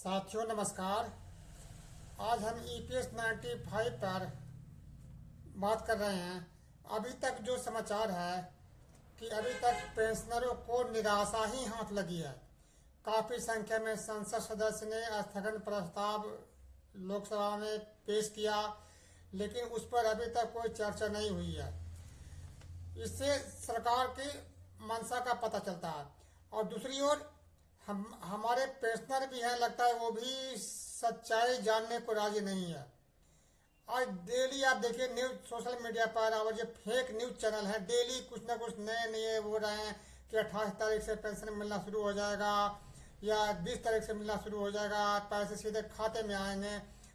साथियों नमस्कार। आज हम EPS 95 पर बात कर रहे हैं। अभी तक जो समाचार है कि अभी तक पेंशनरों को निराशा ही हाथ लगी है। काफ़ी संख्या में संसद सदस्य ने स्थगन प्रस्ताव लोकसभा में पेश किया, लेकिन उस पर अभी तक कोई चर्चा नहीं हुई है। इससे सरकार की मंशा का पता चलता है। और दूसरी ओर हमारे पेंशनर भी हैं, लगता है वो भी सच्चाई जानने को राजी नहीं है। आज डेली आप देखिए न्यूज सोशल मीडिया पर और ये फेक न्यूज चैनल है, डेली कुछ ना कुछ नए नए हो रहे हैं कि 28 तारीख से पेंशन मिलना शुरू हो जाएगा या 20 तारीख से मिलना शुरू हो जाएगा, पैसे सीधे खाते में आएंगे।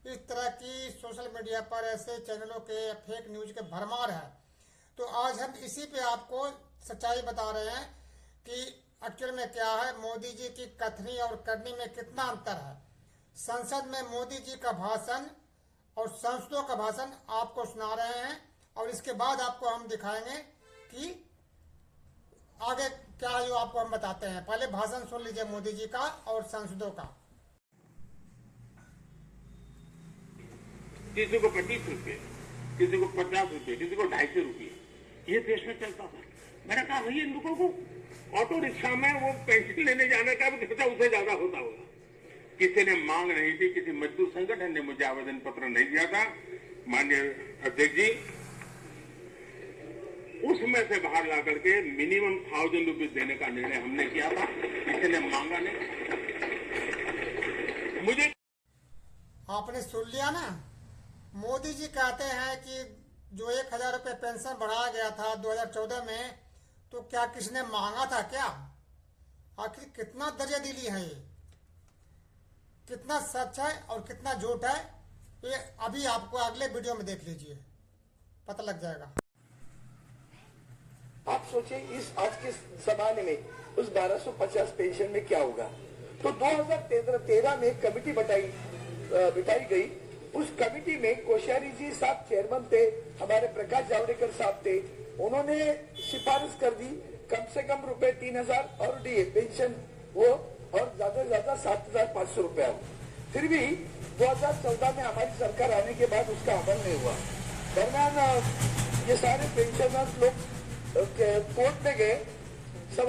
इस तरह की सोशल मीडिया पर ऐसे चैनलों के फेक न्यूज के भरमार है। तो आज हम इसी पे आपको सच्चाई बता रहे हैं कि एक्चुअल में क्या है, मोदी जी की कथनी और करनी में कितना अंतर है। संसद में मोदी जी का भाषण और सांसदों का भाषण आपको सुना रहे हैं और इसके बाद आपको हम दिखाएंगे कि आगे क्या है जो आपको हम बताते हैं। पहले भाषण सुन लीजिए मोदी जी का और सांसदों का। किसी को 25 रुपए, किसी को 50 रुपए, किसी को 250 रुपए, ये देश में चलता था। मैंने कहा भैया इन लोगों को ऑटो रिक्शा में वो पेंशन लेने जाने का भी खर्चा उससे ज्यादा होता होगा। किसी ने मांग नहीं थी, किसी मजदूर संगठन ने मुझे आवेदन पत्र नहीं दिया था। माननीय अध्यक्ष जी, उसमें से बाहर ला करके मिनिमम 1000 रुपीज देने का निर्णय हमने किया था। किसी ने मांगा नहीं। मुझे आपने सुन लिया ना, मोदी जी कहते हैं कि जो 1000 रुपये पेंशन बढ़ाया गया था 2014 में, तो क्या किसने मांगा था क्या? आखिर कितना दर्जा दिली है ये, कितना सच है और कितना झूठ है, ये अभी आपको अगले वीडियो में देख लीजिए, पता लग जाएगा। आप सोचिए इस आज के जमाने में उस 1250 पेंशन में क्या होगा। तो 2013 में एक कमेटी बिठाई गई। उस कमेटी में कोश्यारी जी साहब चेयरमैन थे, हमारे प्रकाश जावड़ेकर साहब थे। उन्होंने सिफारिश कर दी कम से कम रुपए 3000 और डीए पेंशन वो, और ज्यादा से ज्यादा 7500 रुपया हो। फिर भी 2014 में हमारी सरकार आने के बाद उसका अमल नहीं हुआ। दरम्यान ये सारे पेंशनर्स लोग कोर्ट में गए। सब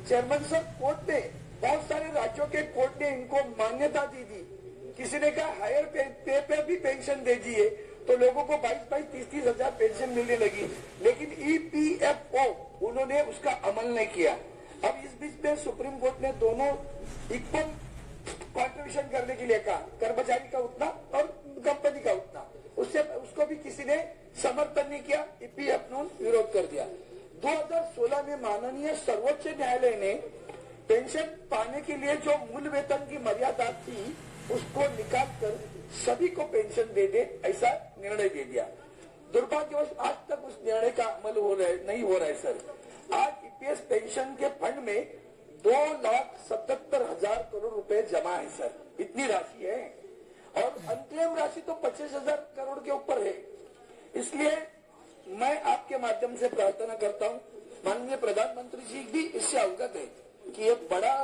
चेयरमैन साहब कोर्ट में, बहुत सारे राज्यों के कोर्ट ने इनको मान्यता दी थी। किसी ने कहा हायर पे पर भी पेंशन दे दिए, तो लोगों को 22-22, 30-30 हजार पेंशन मिलने लगी। लेकिन EPFO उन्होंने उसका अमल नहीं किया। अब इस बीच में सुप्रीम कोर्ट ने दोनों इक्वल कॉन्ट्रीब्यूशन करने के लिए कहा, कर्मचारी का उतना और कंपनी का उतना। उसको भी किसी ने समर्थन नहीं किया, EPF ने विरोध कर दिया। 2016 में माननीय सर्वोच्च न्यायालय ने पेंशन पाने के लिए जो मूल वेतन की मर्यादा थी उसको निकाल कर सभी को पेंशन दे दे, ऐसा निर्णय दे दिया। दुर्भाग्यवश आज तक उस निर्णय का अमल नहीं हो रहा है सर। आज EPS पेंशन के फंड में 2,77,000 करोड़ रुपए जमा है सर, इतनी राशि है। और अनक्लेम राशि तो 25,000 करोड़ के ऊपर है। इसलिए मैं आपके माध्यम से प्रार्थना करता हूँ, माननीय प्रधानमंत्री जी भी इससे अवगत है कि ये बड़ा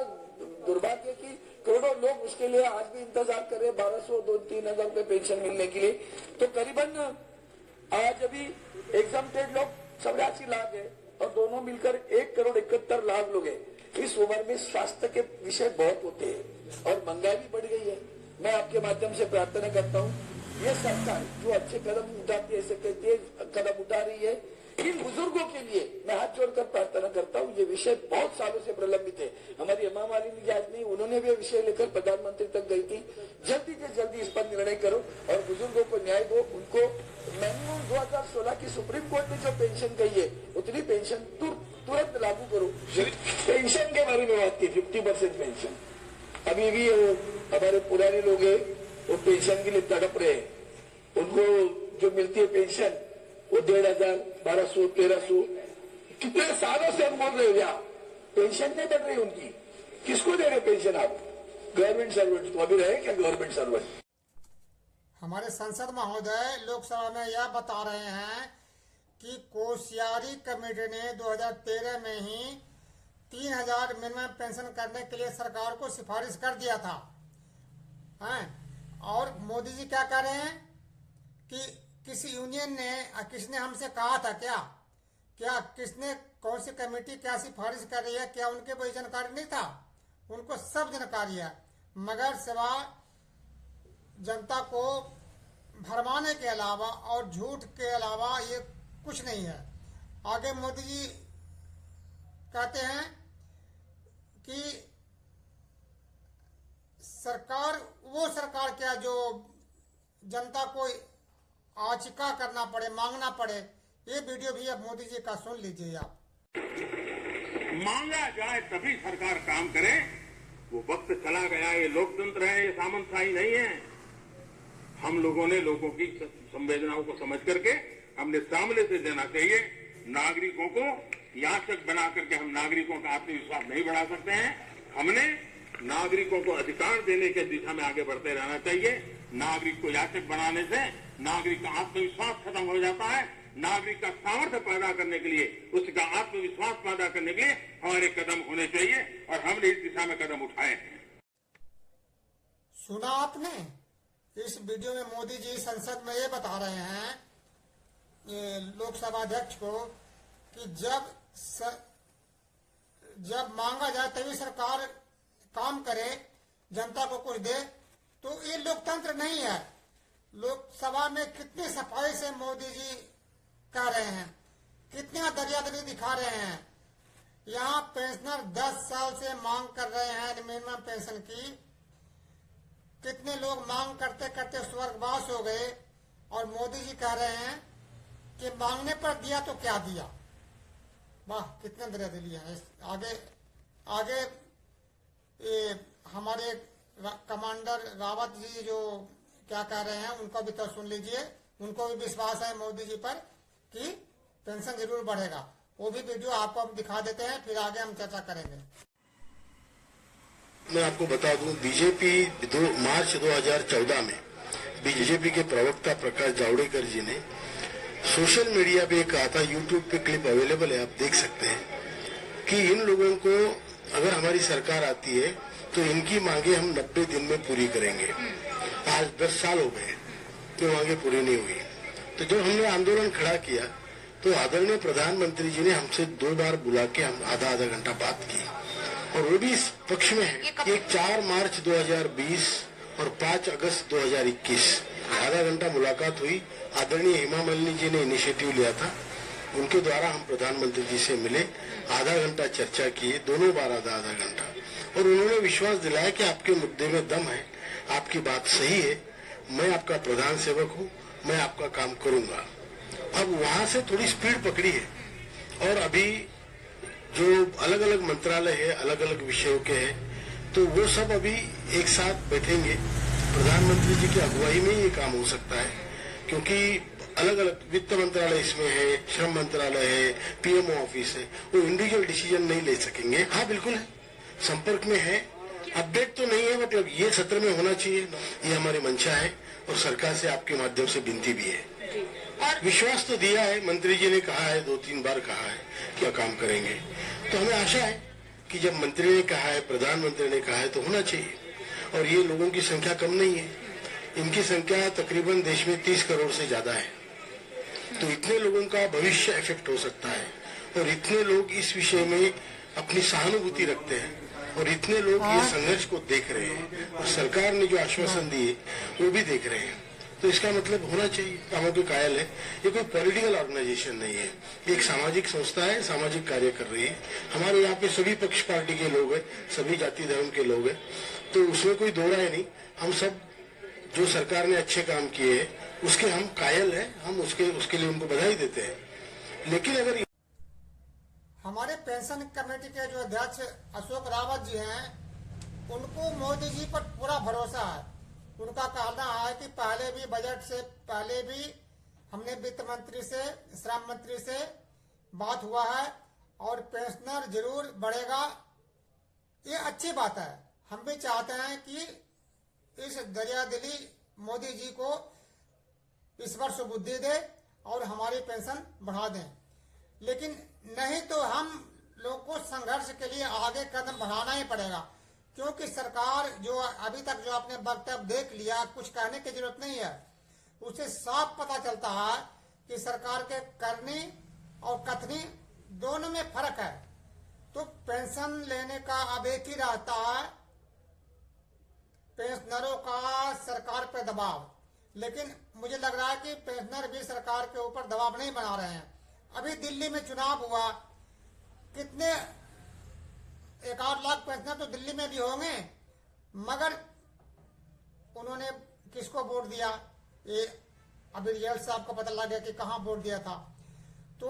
दुर्भाग्य कि करोड़ों लोग उसके लिए आज भी इंतजार कर रहे हैं 1200, 2-3,000 रुपए पेंशन मिलने के लिए। तो करीबन आज अभी एग्जाम्प्टेड लोग 84 लाख है और दोनों मिलकर 1,71,00,000 लोग हैं। इस उम्र में स्वास्थ्य के विषय बहुत होते हैं और महंगाई भी बढ़ गई है। मैं आपके माध्यम से प्रार्थना करता हूँ, ये सरकार जो अच्छे कदम उठाती है, ऐसे तेज कदम उठा रही है, इन बुजुर्गों के लिए मैं हाथ जोड़कर प्रार्थना करता हूँ। ये विषय बहुत सालों से प्रलंबित है। हमारी हेमा मालिनी जी आज नहीं, उन्होंने भी विषय लेकर प्रधानमंत्री तक गई थी। जल्दी से जल्दी इस पर निर्णय करो और बुजुर्गों को न्याय दो। उनको मैन्युअल 2016 की सुप्रीम कोर्ट ने जो पेंशन कही है उतनी पेंशन तुरंत लागू करो। पेंशन के बारे में बात की 50% पेंशन, अभी भी हमारे पुराने लोग हैं वो पेंशन के लिए तड़प रहे हैं। उनको जो मिलती है पेंशन वो 1,500, 1,200, 1,300, कितने सालों से हम बोल रहे हो यार, पेंशन नहीं बढ़ रही उनकी। किसको दे रहे पेंशन आप? गवर्नमेंट सर्वेंट तो अभी रहे क्या गवर्नमेंट सर्वेंट? हमारे संसद महोदय लोकसभा में यह बता रहे हैं कि कोश्यारी कमेटी ने 2013 में ही 3,000 मिनिमम पेंशन करने के लिए सरकार को सिफारिश कर दिया था। हैं। और मोदी जी क्या कह रहे हैं कि किसी यूनियन ने किसने हमसे कहा था क्या किसने कौन सी कमेटी क्या सिफारिश कर रही है, क्या उनके कोई जानकारी नहीं था? उनको सब जानकारी है, मगर सिवा जनता को भरमाने के अलावा और झूठ के अलावा ये कुछ नहीं है। आगे मोदी जी कहते हैं कि वो सरकार क्या जो जनता को आचिका करना पड़े, मांगना पड़े। ये वीडियो भी अब मोदी जी का सुन लीजिए आप। मांगा जाए तभी सरकार काम करे, वो वक्त चला गया। ये लोकतंत्र है, ये सामंतशाही नहीं है। हम लोगों ने लोगों की संवेदनाओं को समझ करके हमने सामने से देना चाहिए। नागरिकों को याचक बना करके हम नागरिकों का आत्मविश्वास नहीं बढ़ा सकते हैं। हमने नागरिकों को अधिकार देने के दिशा में आगे बढ़ते रहना चाहिए। नागरिक को याचक बनाने से नागरिक का आत्मविश्वास खत्म हो जाता है। नागरिक का सामर्थ्य पैदा करने के लिए, उसका आत्मविश्वास पैदा करने के लिए हमारे कदम होने चाहिए और हमने इस दिशा में कदम उठाए हैं। सुना आपने? इस वीडियो में मोदी जी संसद में ये बता रहे हैं ये लोकसभा अध्यक्ष को कि जब मांगा जाए तभी सरकार काम करे, जनता को कुछ दे, तो ये लोकतंत्र नहीं है। लोकसभा में कितनी सफाई से मोदी जी कह रहे हैं, कितना दरियादरी दिखा रहे हैं। यहाँ पेंशनर 10 साल से मांग कर रहे हैं मिनिमम पेंशन की। कितने लोग मांग करते करते स्वर्गवास हो गए और मोदी जी कह रहे हैं कि मांगने पर दिया तो क्या दिया। वाह, कितने दरियादिली है। आगे ये हमारे कमांडर रावत जी जो क्या कह रहे हैं उनको भी तो सुन लीजिए। उनको भी विश्वास है मोदी जी पर कि पेंशन जरूर बढ़ेगा। वो भी वीडियो आपको हम दिखा देते हैं, फिर आगे हम चर्चा करेंगे। मैं आपको बता दूं, बीजेपी मार्च 2014 में बीजेपी के प्रवक्ता प्रकाश जावड़ेकर जी ने सोशल मीडिया पे कहा था, यूट्यूब पे क्लिप अवेलेबल है, आप देख सकते हैं, कि इन लोगों को अगर हमारी सरकार आती है तो इनकी मांगे हम 90 दिन में पूरी करेंगे। आज 10 साल हो गए तो मांगे पूरी नहीं हुई। तो जब हमने आंदोलन खड़ा किया तो आदरणीय प्रधानमंत्री जी ने हमसे 2 बार बुला के हम आधा घंटा बात की, और वो भी इस पक्ष में है कि 4 मार्च 2020 और 5 अगस्त 2021 आधा घंटा मुलाकात हुई। आदरणीय हेमा मालिनी जी ने इनिशिएटिव लिया था, उनके द्वारा हम प्रधानमंत्री जी से मिले, आधा घंटा चर्चा किए, दोनों बार आधा घंटा, और उन्होंने विश्वास दिलाया कि आपके मुद्दे में दम है, आपकी बात सही है, मैं आपका प्रधान सेवक हूँ, मैं आपका काम करूंगा। अब वहां से थोड़ी स्पीड पकड़ी है और अभी जो अलग अलग मंत्रालय है, अलग अलग विषयों के हैं, तो वो सब अभी एक साथ बैठेंगे। प्रधानमंत्री जी की अगुवाई में ये काम हो सकता है, क्योंकि अलग अलग वित्त मंत्रालय इसमें है, श्रम मंत्रालय है, पीएमओ ऑफिस है, वो इंडिविजुअल डिसीजन नहीं ले सकेंगे। हाँ बिल्कुल है, संपर्क में है, अपडेट तो नहीं है, मतलब ये सत्र में होना चाहिए, ये हमारी मंशा है और सरकार से आपके माध्यम से विनती भी है। विश्वास तो दिया है, मंत्री जी ने कहा है, 2-3 बार कहा है क्या काम करेंगे, तो हमें आशा है कि जब मंत्री ने कहा है, प्रधानमंत्री ने कहा है, तो होना चाहिए। और ये लोगों की संख्या कम नहीं है, इनकी संख्या तकरीबन देश में 30 करोड़ से ज्यादा है, तो इतने लोगों का भविष्य इफेक्ट हो सकता है, और इतने लोग इस विषय में अपनी सहानुभूति रखते हैं, और इतने लोग ये संघर्ष को देख रहे हैं, और सरकार ने जो आश्वासन दिए वो भी देख रहे हैं, तो इसका मतलब होना चाहिए। कामों के कायल है, ये कोई पॉलिटिकल ऑर्गेनाइजेशन नहीं है, एक सामाजिक संस्था है, सामाजिक कार्य कर रही है। हमारे यहाँ पे सभी पक्ष पार्टी के लोग हैं, सभी जाति धर्म के लोग हैं, तो उसमें कोई दो राय नहीं। हम सब जो सरकार ने अच्छे काम किए हैं उसके हम कायल हैं, हम उसके लिए उनको बधाई देते हैं। लेकिन अगर हमारे पेंशन कमेटी के जो अध्यक्ष अशोक रावत जी हैं, उनको मोदी जी पर पूरा भरोसा है। उनका कहना है कि पहले भी बजट से पहले भी हमने वित्त मंत्री से, श्रम मंत्री से बात हुआ है और पेंशनर जरूर बढ़ेगा। ये अच्छी बात है, हम भी चाहते हैं कि इस दरियादिली मोदी जी को इस वर्ष बुद्धि दे और हमारी पेंशन बढ़ा दें, लेकिन नहीं तो हम लोग को संघर्ष के लिए आगे कदम बढ़ाना ही पड़ेगा, क्योंकि सरकार जो अभी तक जो आपने वक्तव्य देख लिया, कुछ कहने की जरूरत नहीं है। उसे साफ पता चलता है कि सरकार के करनी और कथनी दोनों में फर्क है। तो पेंशन लेने का अब एक ही रहता है, पेंशनरों का सरकार पे दबाव। लेकिन मुझे लग रहा है कि पेंशनर भी सरकार के ऊपर दबाव नहीं बना रहे हैं। अभी दिल्ली में चुनाव हुआ, कितने 1-8 लाख पेंशनर तो दिल्ली में भी होंगे, मगर उन्होंने किसको वोट दिया, ये अभी रियल साहब को पता लग गया कि कहाँ वोट दिया था। तो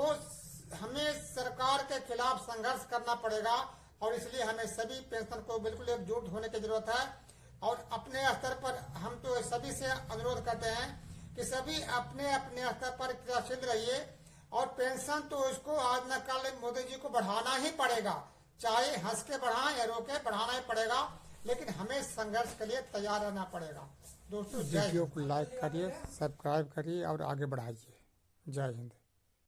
हमें सरकार के खिलाफ संघर्ष करना पड़ेगा और इसलिए हमें सभी पेंशनर को बिल्कुल एकजुट होने की जरूरत है। और अपने स्तर पर हम तो सभी से अनुरोध करते हैं कि सभी अपने अपने स्तर पर क्रियाशील रहिए। और पेंशन तो इसको आज न कल मोदी जी को बढ़ाना ही पड़ेगा, चाहे हंस के बढ़ाएं या रोके, बढ़ाना ही पड़ेगा। लेकिन हमें संघर्ष के लिए तैयार रहना पड़ेगा। दोस्तों, वीडियो को लाइक करिए, सब्सक्राइब करिए और आगे बढ़ाइए। जय हिंद।